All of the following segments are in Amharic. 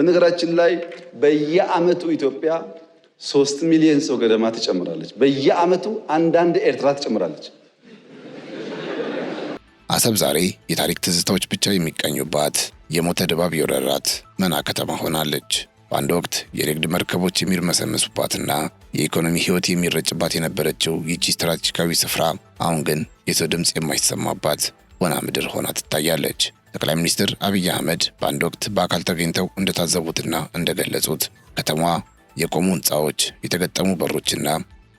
በነገራችን ላይ በየዓመቱ ኢትዮጵያ 3 ሚሊዮን ሰው ገደማ ትጨምራለች። በየዓመቱ አንዳንድ ኤርትራ ትጨምራለች። አሰብ ዛሬ የታሪክ ትዝታዎች ብቻ የሚቀኙባት የሞተ ድባብ የወረራት መና ከተማ ሆናለች። በአንድ ወቅት የንግድ መርከቦች የሚርመሰመሱባትና የኢኮኖሚ ሕይወት የሚረጭባት የነበረችው ይቺ ስትራቴጂካዊ ስፍራ አሁን ግን የሰው ድምፅ የማይሰማባት ወና ምድር ሆና ትታያለች። ጠቅላይ ሚኒስትር አብይ አህመድ በአንድ ወቅት በአካል ተገኝተው እንደታዘቡትና እንደገለጹት ከተማዋ የቆሙ ሕንፃዎች፣ የተገጠሙ በሮችና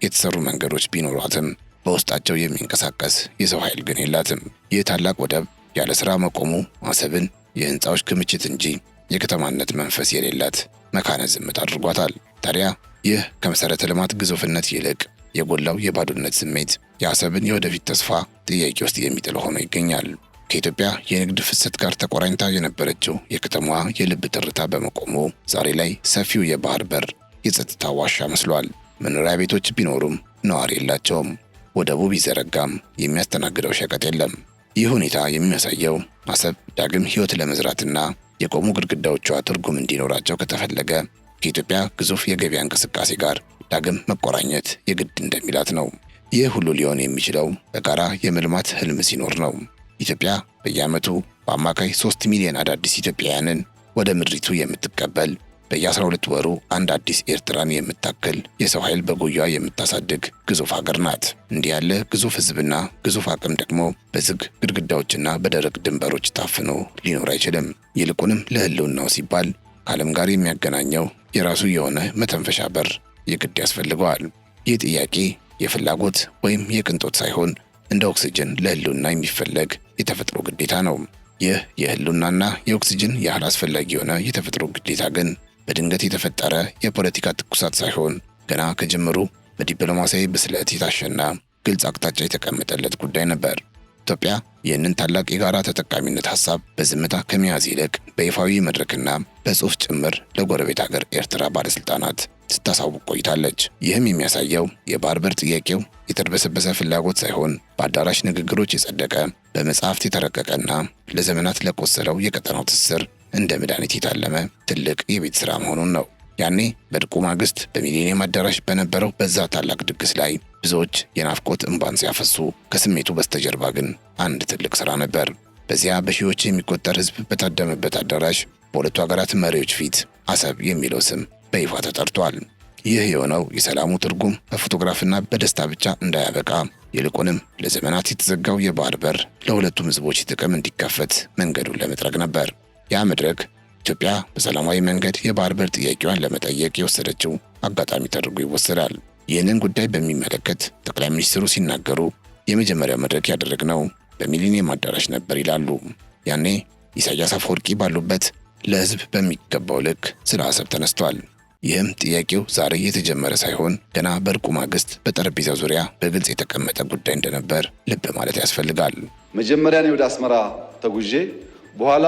የተሰሩ መንገዶች ቢኖሯትም በውስጣቸው የሚንቀሳቀስ የሰው ኃይል ግን የላትም። ይህ ታላቅ ወደብ ያለ ሥራ መቆሙ አሰብን የሕንፃዎች ክምችት እንጂ የከተማነት መንፈስ የሌላት መካነ ዝምት አድርጓታል። ታዲያ ይህ ከመሠረተ ልማት ግዙፍነት ይልቅ የጎላው የባዶነት ስሜት የአሰብን የወደፊት ተስፋ ጥያቄ ውስጥ የሚጥል ሆኖ ይገኛል። ከኢትዮጵያ የንግድ ፍሰት ጋር ተቆራኝታ የነበረችው የከተማዋ የልብ ትርታ በመቆሙ ዛሬ ላይ ሰፊው የባህር በር የጸጥታ ዋሻ መስሏል። መኖሪያ ቤቶች ቢኖሩም ነዋሪ የላቸውም። ወደቡ ቢዘረጋም የሚያስተናግደው ሸቀጥ የለም። ይህ ሁኔታ የሚያሳየው አሰብ ዳግም ሕይወት ለመዝራትና የቆሙ ግድግዳዎቿ ትርጉም እንዲኖራቸው ከተፈለገ ከኢትዮጵያ ግዙፍ የገበያ እንቅስቃሴ ጋር ዳግም መቆራኘት የግድ እንደሚላት ነው። ይህ ሁሉ ሊሆን የሚችለው በጋራ የመልማት ህልም ሲኖር ነው። ኢትዮጵያ በየዓመቱ በአማካይ 3 ሚሊዮን አዳዲስ ኢትዮጵያውያንን ወደ ምድሪቱ የምትቀበል፣ በየ12 ወሩ አንድ አዲስ ኤርትራን የምታክል የሰው ኃይል በጉያ የምታሳድግ ግዙፍ ሀገር ናት። እንዲህ ያለ ግዙፍ ህዝብና ግዙፍ አቅም ደግሞ በዝግ ግድግዳዎችና በደረቅ ድንበሮች ታፍኖ ሊኖር አይችልም። ይልቁንም ለህልውናው ሲባል ከዓለም ጋር የሚያገናኘው የራሱ የሆነ መተንፈሻ በር የግድ ያስፈልገዋል። ይህ ጥያቄ የፍላጎት ወይም የቅንጦት ሳይሆን እንደ ኦክሲጅን ለህልውና የሚፈለግ የተፈጥሮ ግዴታ ነው። ይህ የህልውናና የኦክሲጅን ያህል አስፈላጊ የሆነ የተፈጥሮ ግዴታ ግን በድንገት የተፈጠረ የፖለቲካ ትኩሳት ሳይሆን ገና ከጅምሩ በዲፕሎማሲያዊ ብስለት የታሸና ግልጽ አቅጣጫ የተቀመጠለት ጉዳይ ነበር። ኢትዮጵያ ይህንን ታላቅ የጋራ ተጠቃሚነት ሐሳብ በዝምታ ከመያዝ ይልቅ በይፋዊ መድረክና በጽሑፍ ጭምር ለጎረቤት ሀገር ኤርትራ ባለሥልጣናት ስታሳውቅ ቆይታለች። ይህም የሚያሳየው የባህር በር ጥያቄው የተድበሰበሰ ፍላጎት ሳይሆን በአዳራሽ ንግግሮች የጸደቀ፣ በመጽሐፍት የተረቀቀና ለዘመናት ለቆሰለው የቀጠናው ትስስር እንደ መድኃኒት የታለመ ትልቅ የቤት ሥራ መሆኑን ነው። ያኔ በዕርቁ ማግስት በሚሊኒየም አዳራሽ በነበረው በዛ ታላቅ ድግስ ላይ ብዙዎች የናፍቆት እንባን ሲያፈሱ፣ ከስሜቱ በስተጀርባ ግን አንድ ትልቅ ሥራ ነበር። በዚያ በሺዎች የሚቆጠር ሕዝብ በታደመበት አዳራሽ በሁለቱ ሀገራት መሪዎች ፊት አሰብ የሚለው ስም በይፋ ተጠርቷል። ይህ የሆነው የሰላሙ ትርጉም በፎቶግራፍና በደስታ ብቻ እንዳያበቃ ይልቁንም ለዘመናት የተዘጋው የባህር በር ለሁለቱም ሕዝቦች ጥቅም እንዲከፈት መንገዱን ለመጥረግ ነበር። ያ መድረክ ኢትዮጵያ በሰላማዊ መንገድ የባህር በር ጥያቄዋን ለመጠየቅ የወሰደችው አጋጣሚ ተደርጎ ይወሰዳል። ይህንን ጉዳይ በሚመለከት ጠቅላይ ሚኒስትሩ ሲናገሩ የመጀመሪያው መድረክ ያደረግነው በሚሊኒየም አዳራሽ ነበር ይላሉ። ያኔ ኢሳያስ አፈወርቂ ባሉበት ለሕዝብ በሚገባው ልክ ስለ አሰብ ተነስቷል። ይህም ጥያቄው ዛሬ የተጀመረ ሳይሆን ገና በዕርቁ ማግስት በጠረጴዛ ዙሪያ በግልጽ የተቀመጠ ጉዳይ እንደነበር ልብ ማለት ያስፈልጋል። መጀመሪያ እኔ ወደ አስመራ ተጉዤ በኋላ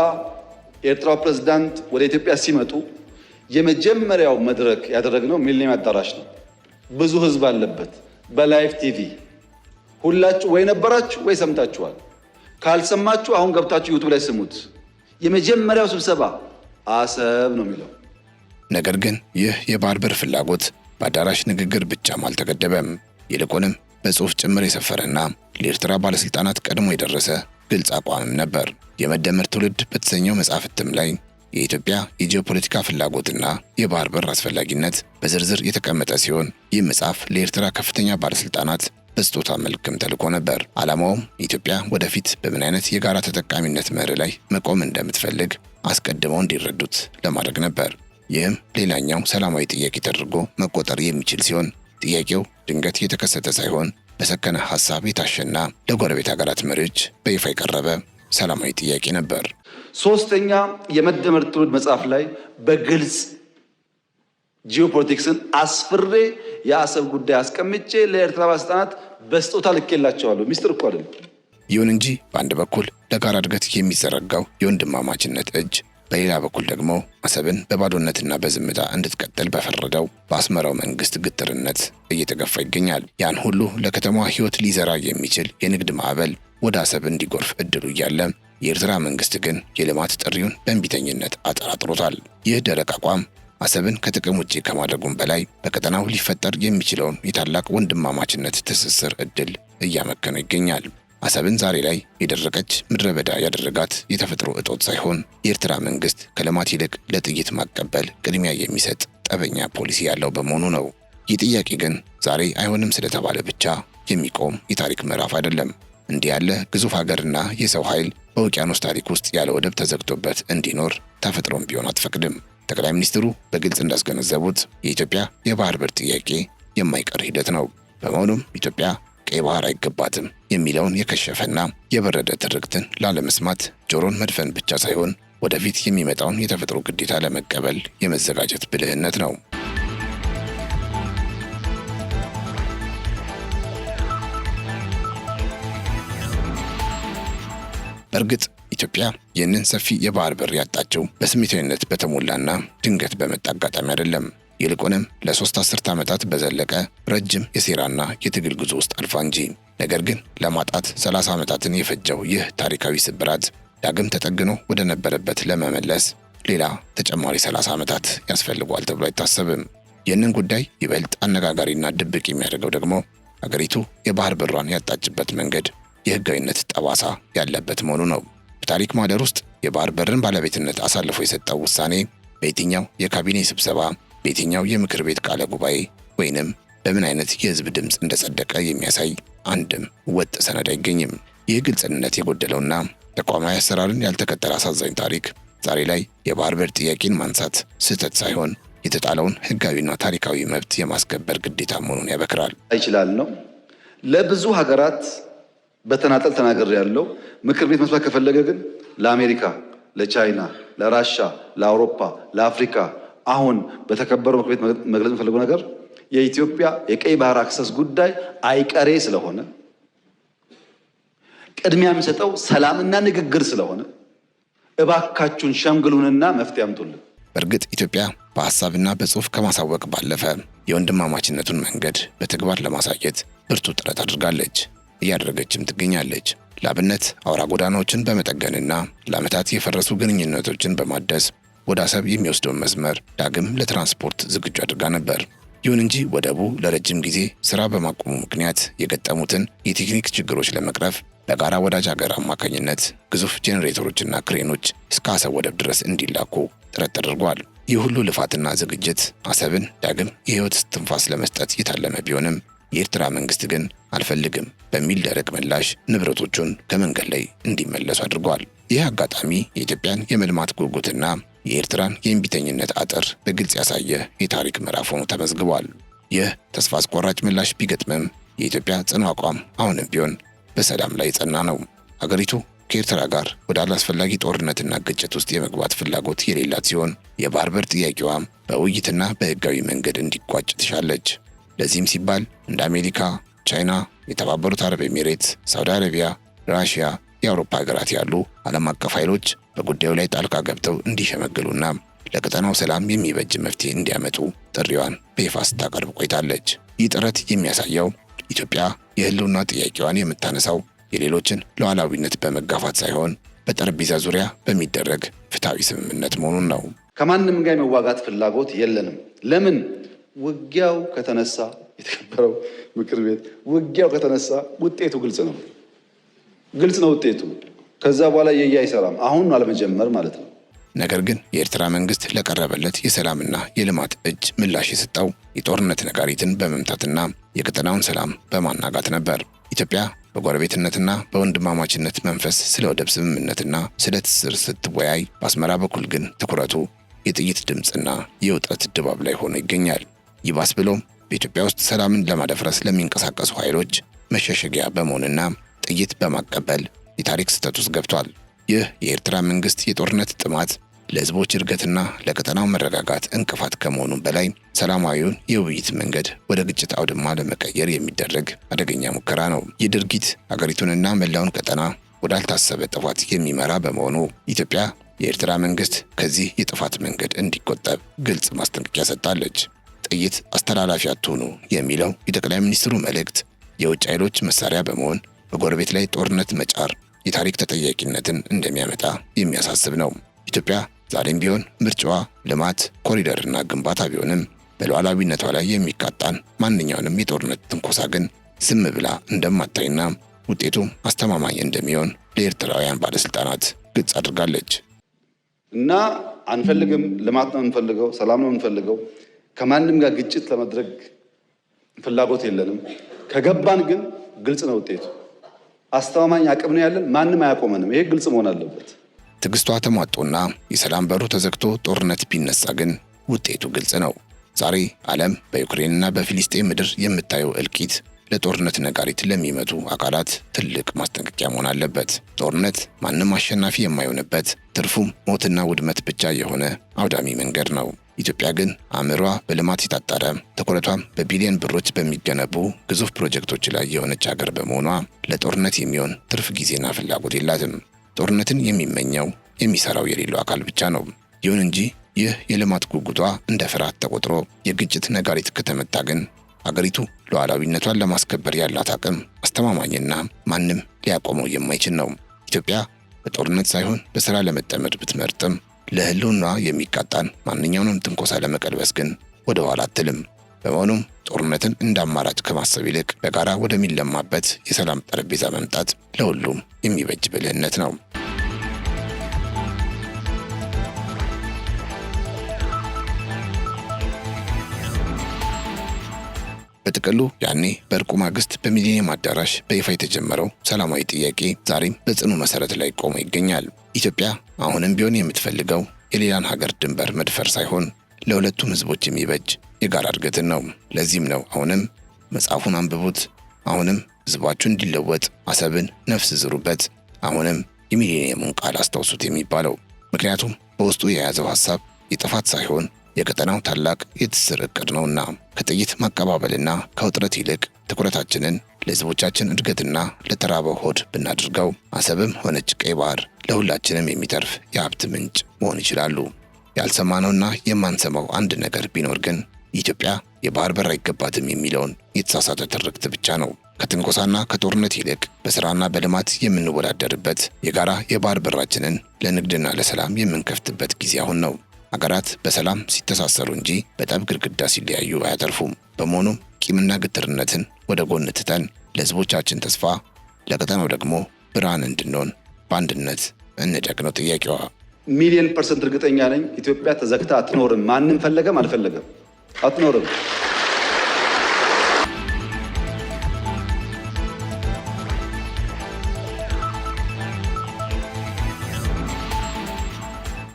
የኤርትራው ፕሬዝዳንት ወደ ኢትዮጵያ ሲመጡ የመጀመሪያው መድረክ ያደረግነው ሚሊኒየም አዳራሽ ነው። ብዙ ህዝብ አለበት። በላይቭ ቲቪ ሁላችሁ ወይ ነበራችሁ ወይ ሰምታችኋል። ካልሰማችሁ አሁን ገብታችሁ ዩቲዩብ ላይ ስሙት። የመጀመሪያው ስብሰባ አሰብ ነው የሚለው። ነገር ግን ይህ የባህር በር ፍላጎት በአዳራሽ ንግግር ብቻም አልተገደበም። ይልቁንም በጽሑፍ ጭምር የሰፈረና ለኤርትራ ባለሥልጣናት ቀድሞ የደረሰ ግልጽ አቋምም ነበር። የመደመር ትውልድ በተሰኘው መጽሐፍ እትም ላይ የኢትዮጵያ የጂኦፖለቲካ ፍላጎትና የባህር በር አስፈላጊነት በዝርዝር የተቀመጠ ሲሆን ይህ መጽሐፍ ለኤርትራ ከፍተኛ ባለሥልጣናት በስጦታ መልክም ተልኮ ነበር። ዓላማውም ኢትዮጵያ ወደፊት በምን አይነት የጋራ ተጠቃሚነት መርህ ላይ መቆም እንደምትፈልግ አስቀድመው እንዲረዱት ለማድረግ ነበር። ይህም ሌላኛው ሰላማዊ ጥያቄ ተደርጎ መቆጠር የሚችል ሲሆን ጥያቄው ድንገት የተከሰተ ሳይሆን በሰከነ ሐሳብ የታሸና ለጎረቤት ሀገራት መሪዎች በይፋ የቀረበ ሰላማዊ ጥያቄ ነበር። ሶስተኛ የመደመር ትውልድ መጽሐፍ ላይ በግልጽ ጂኦፖለቲክስን አስፍሬ የአሰብ ጉዳይ አስቀምጬ ለኤርትራ ባለስልጣናት በስጦታ ልኬላቸዋለሁ። ሚስጥር እኮ አይደለም። ይሁን እንጂ በአንድ በኩል ለጋራ እድገት የሚዘረጋው የወንድማማችነት እጅ፣ በሌላ በኩል ደግሞ አሰብን በባዶነትና በዝምታ እንድትቀጥል በፈረደው በአስመራው መንግስት ግትርነት እየተገፋ ይገኛል። ያን ሁሉ ለከተማዋ ሕይወት ሊዘራ የሚችል የንግድ ማዕበል ወደ አሰብ እንዲጎርፍ እድሉ እያለ የኤርትራ መንግስት ግን የልማት ጥሪውን በእንቢተኝነት አጠራጥሮታል። ይህ ደረቅ አቋም አሰብን ከጥቅም ውጪ ከማድረጉም በላይ በቀጠናው ሊፈጠር የሚችለውን የታላቅ ወንድማማችነት ትስስር ዕድል እያመከነው ይገኛል። አሰብን ዛሬ ላይ የደረቀች ምድረ በዳ ያደረጋት የተፈጥሮ እጦት ሳይሆን የኤርትራ መንግስት ከልማት ይልቅ ለጥይት ማቀበል ቅድሚያ የሚሰጥ ጠበኛ ፖሊሲ ያለው በመሆኑ ነው። ይህ ጥያቄ ግን ዛሬ አይሆንም ስለተባለ ብቻ የሚቆም የታሪክ ምዕራፍ አይደለም። እንዲህ ያለ ግዙፍ ሀገርና የሰው ኃይል በውቅያኖስ ታሪክ ውስጥ ያለ ወደብ ተዘግቶበት እንዲኖር ተፈጥሮም ቢሆን አትፈቅድም። ጠቅላይ ሚኒስትሩ በግልጽ እንዳስገነዘቡት የኢትዮጵያ የባህር በር ጥያቄ የማይቀር ሂደት ነው። በመሆኑም ኢትዮጵያ ቀይ ባህር አይገባትም የሚለውን የከሸፈና የበረደ ትርክትን ላለመስማት ጆሮን መድፈን ብቻ ሳይሆን ወደፊት የሚመጣውን የተፈጥሮ ግዴታ ለመቀበል የመዘጋጀት ብልህነት ነው። በእርግጥ ኢትዮጵያ ይህንን ሰፊ የባህር በር ያጣችው በስሜታዊነት በተሞላና ድንገት በመጣ አጋጣሚ አይደለም። ይልቁንም ለ3 አስርት ዓመታት በዘለቀ ረጅም የሴራና የትግል ጉዞ ውስጥ አልፋ እንጂ። ነገር ግን ለማጣት 30 ዓመታትን የፈጀው ይህ ታሪካዊ ስብራት ዳግም ተጠግኖ ወደ ነበረበት ለመመለስ ሌላ ተጨማሪ 30 ዓመታት ያስፈልጓል ተብሎ አይታሰብም። ይህንን ጉዳይ ይበልጥ አነጋጋሪና ድብቅ የሚያደርገው ደግሞ አገሪቱ የባህር በሯን ያጣችበት መንገድ የህጋዊነት ጠባሳ ያለበት መሆኑ ነው። በታሪክ ማህደር ውስጥ የባህር በርን ባለቤትነት አሳልፎ የሰጠው ውሳኔ በየትኛው የካቢኔ ስብሰባ፣ በየትኛው የምክር ቤት ቃለ ጉባኤ ወይንም በምን አይነት የህዝብ ድምፅ እንደጸደቀ የሚያሳይ አንድም ወጥ ሰነድ አይገኝም። ይህ ግልጽነት የጎደለውና ተቋማዊ አሰራርን ያልተከተለ አሳዛኝ ታሪክ ዛሬ ላይ የባህር በር ጥያቄን ማንሳት ስህተት ሳይሆን የተጣለውን ህጋዊና ታሪካዊ መብት የማስከበር ግዴታ መሆኑን ያበክራል። ይችላል ነው ለብዙ ሀገራት በተናጠል ተናገር ያለው ምክር ቤት መስማት ከፈለገ ግን ለአሜሪካ፣ ለቻይና፣ ለራሻ፣ ለአውሮፓ፣ ለአፍሪካ አሁን በተከበረው ምክር ቤት መግለጽ የፈለገው ነገር የኢትዮጵያ የቀይ ባህር አክሰስ ጉዳይ አይቀሬ ስለሆነ ቅድሚያ የሚሰጠው ሰላምና ንግግር ስለሆነ እባካችሁን ሸምግሉንና መፍትሄ አምጡልን። በእርግጥ ኢትዮጵያ በሐሳብና በጽሑፍ ከማሳወቅ ባለፈ የወንድማማችነቱን መንገድ በተግባር ለማሳየት ብርቱ ጥረት አድርጋለች፣ እያደረገችም ትገኛለች። ለአብነት አውራ ጎዳናዎችን በመጠገንና ለዓመታት የፈረሱ ግንኙነቶችን በማደስ ወደ አሰብ የሚወስደውን መስመር ዳግም ለትራንስፖርት ዝግጁ አድርጋ ነበር። ይሁን እንጂ ወደቡ ለረጅም ጊዜ ስራ በማቆሙ ምክንያት የገጠሙትን የቴክኒክ ችግሮች ለመቅረፍ በጋራ ወዳጅ ሀገር አማካኝነት ግዙፍ ጄኔሬተሮችና ክሬኖች እስከ አሰብ ወደብ ድረስ እንዲላኩ ጥረት ተደርጓል። ይህ ሁሉ ልፋትና ዝግጅት አሰብን ዳግም የህይወት እስትንፋስ ለመስጠት የታለመ ቢሆንም የኤርትራ መንግስት ግን አልፈልግም በሚል ደረቅ ምላሽ ንብረቶቹን ከመንገድ ላይ እንዲመለሱ አድርጓል። ይህ አጋጣሚ የኢትዮጵያን የመልማት ጉጉትና የኤርትራን የእምቢተኝነት አጥር በግልጽ ያሳየ የታሪክ ምዕራፍ ሆኖ ተመዝግቧል። ይህ ተስፋ አስቆራጭ ምላሽ ቢገጥምም የኢትዮጵያ ጽኑ አቋም አሁንም ቢሆን በሰላም ላይ የጸና ነው። አገሪቱ ከኤርትራ ጋር ወደ አላስፈላጊ ጦርነትና ግጭት ውስጥ የመግባት ፍላጎት የሌላት ሲሆን የባህር በር ጥያቄዋም በውይይትና በህጋዊ መንገድ እንዲቋጭ ትሻለች። ለዚህም ሲባል እንደ አሜሪካ፣ ቻይና፣ የተባበሩት አረብ ኤሚሬትስ፣ ሳውዲ አረቢያ፣ ራሽያ፣ የአውሮፓ ሀገራት ያሉ ዓለም አቀፍ ኃይሎች በጉዳዩ ላይ ጣልቃ ገብተው እንዲሸመግሉና ለቀጠናው ሰላም የሚበጅ መፍትሄ እንዲያመጡ ጥሪዋን በይፋ ስታቀርብ ቆይታለች። ይህ ጥረት የሚያሳየው ኢትዮጵያ የህልውና ጥያቄዋን የምታነሳው የሌሎችን ሉዓላዊነት በመጋፋት ሳይሆን በጠረጴዛ ዙሪያ በሚደረግ ፍትሐዊ ስምምነት መሆኑን ነው። ከማንም ጋር የመዋጋት ፍላጎት የለንም። ለምን? ውጊያው ከተነሳ የተከበረው ምክር ቤት ውጊያው ከተነሳ ውጤቱ ግልጽ ነው። ውጤቱ ከዛ በኋላ አይሰራም። አሁን አለመጀመር ማለት ነው። ነገር ግን የኤርትራ መንግስት ለቀረበለት የሰላምና የልማት እጅ ምላሽ የሰጠው የጦርነት ነጋሪትን በመምታትና የቀጠናውን ሰላም በማናጋት ነበር። ኢትዮጵያ በጎረቤትነትና በወንድማማችነት መንፈስ ስለ ወደብ ስምምነትና ስለ ትስስር ስትወያይ፣ በአስመራ በኩል ግን ትኩረቱ የጥይት ድምፅና የውጥረት ድባብ ላይ ሆኖ ይገኛል። ይባስ ብሎም በኢትዮጵያ ውስጥ ሰላምን ለማደፍረስ ለሚንቀሳቀሱ ኃይሎች መሸሸጊያ በመሆንና ጥይት በማቀበል የታሪክ ስህተት ውስጥ ገብቷል። ይህ የኤርትራ መንግስት የጦርነት ጥማት ለህዝቦች እድገትና ለቀጠናው መረጋጋት እንቅፋት ከመሆኑም በላይ ሰላማዊውን የውይይት መንገድ ወደ ግጭት አውድማ ለመቀየር የሚደረግ አደገኛ ሙከራ ነው። ይህ ድርጊት አገሪቱንና መላውን ቀጠና ወዳልታሰበ ጥፋት የሚመራ በመሆኑ ኢትዮጵያ የኤርትራ መንግስት ከዚህ የጥፋት መንገድ እንዲቆጠብ ግልጽ ማስጠንቀቂያ ሰጥታለች። ጥይት አስተላላፊ አትሁኑ የሚለው የጠቅላይ ሚኒስትሩ መልእክት የውጭ ኃይሎች መሳሪያ በመሆን በጎረቤት ላይ ጦርነት መጫር የታሪክ ተጠያቂነትን እንደሚያመጣ የሚያሳስብ ነው። ኢትዮጵያ ዛሬም ቢሆን ምርጫዋ ልማት፣ ኮሪደርና ግንባታ ቢሆንም በሉዓላዊነቷ ላይ የሚቃጣን ማንኛውንም የጦርነት ትንኮሳ ግን ዝም ብላ እንደማታይና ውጤቱ አስተማማኝ እንደሚሆን ለኤርትራውያን ባለስልጣናት ግልጽ አድርጋለች። እና አንፈልግም፣ ልማት ነው የምንፈልገው፣ ሰላም ነው የምንፈልገው። ከማንም ጋር ግጭት ለማድረግ ፍላጎት የለንም። ከገባን ግን ግልጽ ነው ውጤቱ። አስተማማኝ አቅም ነው ያለን፣ ማንም አያቆመንም። ይሄ ግልጽ መሆን አለበት። ትዕግስቷ ተሟጦና የሰላም በሩ ተዘግቶ ጦርነት ቢነሳ ግን ውጤቱ ግልጽ ነው። ዛሬ ዓለም በዩክሬንና በፊሊስጤም ምድር የምታየው እልቂት ለጦርነት ነጋሪት ለሚመቱ አካላት ትልቅ ማስጠንቀቂያ መሆን አለበት። ጦርነት ማንም አሸናፊ የማይሆንበት ትርፉም ሞትና ውድመት ብቻ የሆነ አውዳሚ መንገድ ነው። ኢትዮጵያ ግን አእምሯ በልማት የታጠረ ትኩረቷም በቢሊዮን ብሮች በሚገነቡ ግዙፍ ፕሮጀክቶች ላይ የሆነች ሀገር በመሆኗ ለጦርነት የሚሆን ትርፍ ጊዜና ፍላጎት የላትም። ጦርነትን የሚመኘው የሚሰራው የሌለው አካል ብቻ ነው። ይሁን እንጂ ይህ የልማት ጉጉቷ እንደ ፍርሃት ተቆጥሮ የግጭት ነጋሪት ከተመታ ግን አገሪቱ ሉዓላዊነቷን ለማስከበር ያላት አቅም አስተማማኝና ማንም ሊያቆመው የማይችል ነው። ኢትዮጵያ በጦርነት ሳይሆን በሥራ ለመጠመድ ብትመርጥም ለሕልውናዋ የሚቃጣን ማንኛውንም ትንኮሳ ለመቀልበስ ግን ወደ ኋላ አትልም። በመሆኑም ጦርነትን እንደ አማራጭ ከማሰብ ይልቅ በጋራ ወደሚለማበት የሰላም ጠረጴዛ መምጣት ለሁሉም የሚበጅ ብልህነት ነው። በጥቅሉ ያኔ በእርቁ ማግስት በሚሊኒየም አዳራሽ በይፋ የተጀመረው ሰላማዊ ጥያቄ ዛሬም በጽኑ መሰረት ላይ ቆሞ ይገኛል። ኢትዮጵያ አሁንም ቢሆን የምትፈልገው የሌላን ሀገር ድንበር መድፈር ሳይሆን ለሁለቱም ሕዝቦች የሚበጅ የጋራ እድገትን ነው። ለዚህም ነው አሁንም መጽሐፉን አንብቡት፣ አሁንም ሕዝባችሁ እንዲለወጥ አሰብን ነፍስ ዝሩበት፣ አሁንም የሚሊኒየሙን ቃል አስታውሱት የሚባለው። ምክንያቱም በውስጡ የያዘው ሐሳብ የጥፋት ሳይሆን የቀጠናው ታላቅ የትስስር እቅድ ነውና። ከጥይት ማቀባበልና ከውጥረት ይልቅ ትኩረታችንን ለሕዝቦቻችን እድገትና ለተራበው ሆድ ብናድርገው አሰብም ሆነች ቀይ ባህር ለሁላችንም የሚተርፍ የሀብት ምንጭ መሆን ይችላሉ። ያልሰማነውና የማንሰማው አንድ ነገር ቢኖር ግን ኢትዮጵያ የባህር በር አይገባትም የሚለውን የተሳሳተ ትርክት ብቻ ነው። ከትንኮሳና ከጦርነት ይልቅ በሥራና በልማት የምንወዳደርበት የጋራ የባህር በራችንን ለንግድና ለሰላም የምንከፍትበት ጊዜ አሁን ነው። አገራት በሰላም ሲተሳሰሩ እንጂ በጠብ ግድግዳ ሲለያዩ አያተርፉም። በመሆኑም ቂምና ግትርነትን ወደ ጎን ትተን ለሕዝቦቻችን ተስፋ፣ ለቀጠናው ደግሞ ብርሃን እንድንሆን በአንድነት እንደግ ነው ጥያቄዋ። ሚሊዮን% እርግጠኛ ነኝ ኢትዮጵያ ተዘግታ አትኖርም። ማንም ፈለገም አልፈለገም አትኖርም።